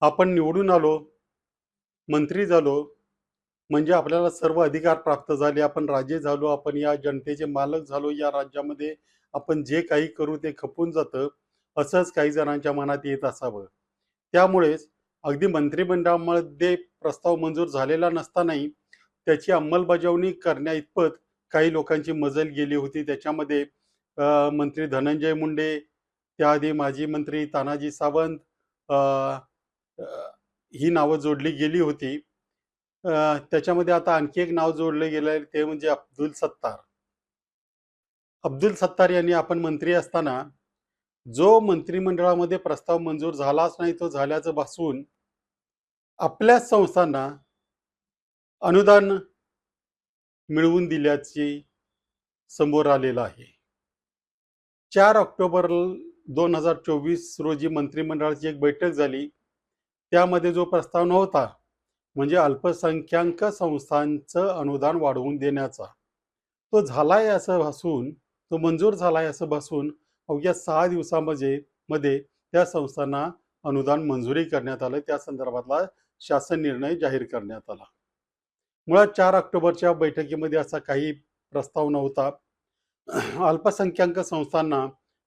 आपण निवडून आलो, मंत्री झालो, म्हणजे आपल्याला सर्व अधिकार प्राप्त झाले. आपण राजे झालो, आपण या जनतेचे मालक झालो. या राज्यामध्ये आपण जे काही करू ते खपून जातं, असंच काही जणांच्या मनात येत असावं. त्यामुळेच अगदी मंत्रिमंडळामध्ये प्रस्ताव मंजूर झालेला नसतानाही त्याची अंमलबजावणी करण्याइतपत काही लोकांची मजल गेली होती. त्याच्यामध्ये मंत्री धनंजय मुंडे, त्याआधी माजी मंत्री तानाजी सावंत, अ, अ, ही नावं जोडली गेली होती. त्याच्यामध्ये आता आणखी एक नाव जोडलं गेलं आहे, ते म्हणजे अब्दुल सत्तार. अब्दुल सत्तार यांनी आपण मंत्री असताना जो मंत्रिमंडळामध्ये प्रस्ताव मंजूर झालाच नाही, तो झाल्याचं भासवून आपल्याच संस्थांना अनुदान मिळवून दिल्याची समोर आलेलं आहे. 4 ऑक्टोबर 2024 रोजी मंत्रिमंडळाची एक बैठक झाली. त्यामध्ये जो प्रस्ताव नव्हता, म्हणजे अल्पसंख्याक संस्थांचं अनुदान वाढवून देण्याचा, तो झालाय असं भासून, तो मंजूर झालाय असं भासून अवघ्या 6 दिवसामध्ये त्या संस्थांना अनुदान मंजुरी करण्यात आलं. त्या संदर्भातला शासन निर्णय जाहीर करण्यात आला. मुळात 4 ऑक्टोबरच्या बैठकीमध्ये असा काही प्रस्ताव नव्हता. अल्पसंख्याक संस्थांना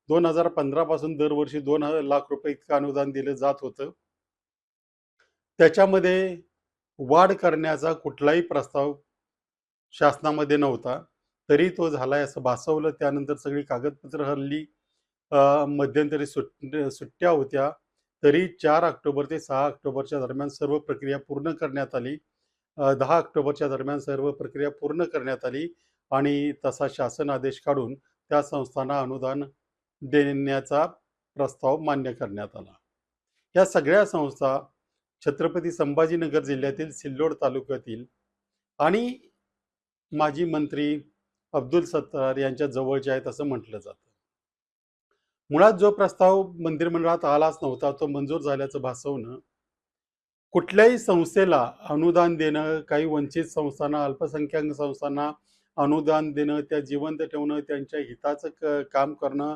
2015 पासून दरवर्षी 2 लाख रुपये इतकं अनुदान दिलं जात होतं. त्याच्यामध्ये वाढ करण्याचा कुठलाही प्रस्ताव शासनामध्ये नव्हता. तरी तो झालाय असं भासवलं. त्यानंतर सगळी कागदपत्र हरली. मध्यंतरी सुट्ट्या होत्या. तरी 4 ऑक्टोबर ते 6 ऑक्टोबरच्या दरम्यान सर्व प्रक्रिया पूर्ण करण्यात आली. 10 ऑक्टोबरच्या दरम्यान सर्व प्रक्रिया पूर्ण करण्यात आली आणि तसा शासन आदेश काढून त्या संस्थांना अनुदान देण्याचा प्रस्ताव मान्य करण्यात आला. या सगळ्या संस्था छत्रपती संभाजीनगर जिल्ह्यातील सिल्लोड तालुक्यातील आणि माजी मंत्री अब्दुल सत्तार यांच्या जवळचे आहेत असं म्हटलं जातं. मुळात जो प्रस्ताव मंत्रिमंडळात आलाच नव्हता, तो मंजूर झाल्याचं भासवणं, कुठल्याही संस्थेला अनुदान देणं, काही वंचित संस्थांना, अल्पसंख्याक संस्थांना अनुदान देणं, त्या जिवंत ठेवणं, त्यांच्या हिताचं काम करणं,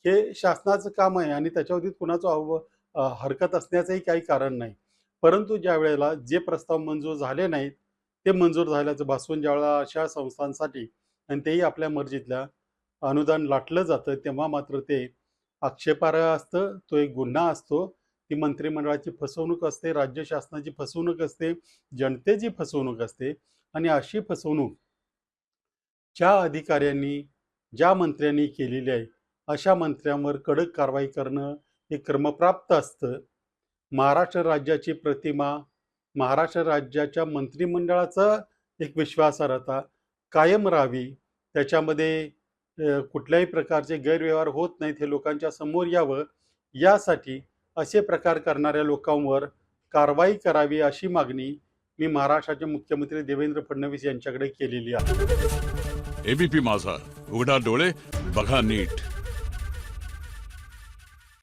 हे शासनाचं काम आहे आणि त्याच्यावरती कुणाचं हरकत असण्याचंही काही कारण नाही. परंतु ज्या वेळेला जे प्रस्ताव मंजूर झाले नाहीत, ते मंजूर झाल्याचं भासवून ज्यावेळेला अशा संस्थांसाठी आणि तेही आपल्या मर्जीतल्या अनुदान लाटलं जातं, तेव्हा मात्र ते आक्षेपार्ह असतं. तो एक गुन्हा असतो. ती मंत्रिमंडळाची फसवणूक असते, राज्य शासनाची फसवणूक असते, जनतेची फसवणूक असते आणि अशी फसवणूक ज्या अधिकाऱ्यांनी, ज्या मंत्र्यांनी केलेली आहे, अशा मंत्र्यांवर कडक कारवाई करणं हे क्रमप्राप्त असतं. महाराष्ट्र राज्याची प्रतिमा, महाराष्ट्र राज्याच्या मंत्रिमंडळाचा एक विश्वासार्हता कायम राहावी, त्याच्यामध्ये कुठल्याही प्रकारचे गैरव्यवहार होत नाहीत, हे लोकांच्या समोर यावं, यासाठी असे प्रकार करणाऱ्या लोकांवर कारवाई करावी अशी मागणी मी महाराष्ट्राचे मुख्यमंत्री देवेंद्र फडणवीस यांच्याकडे केलेली आहे. एबीपी माझा, उघडा डोळे बघा नीट.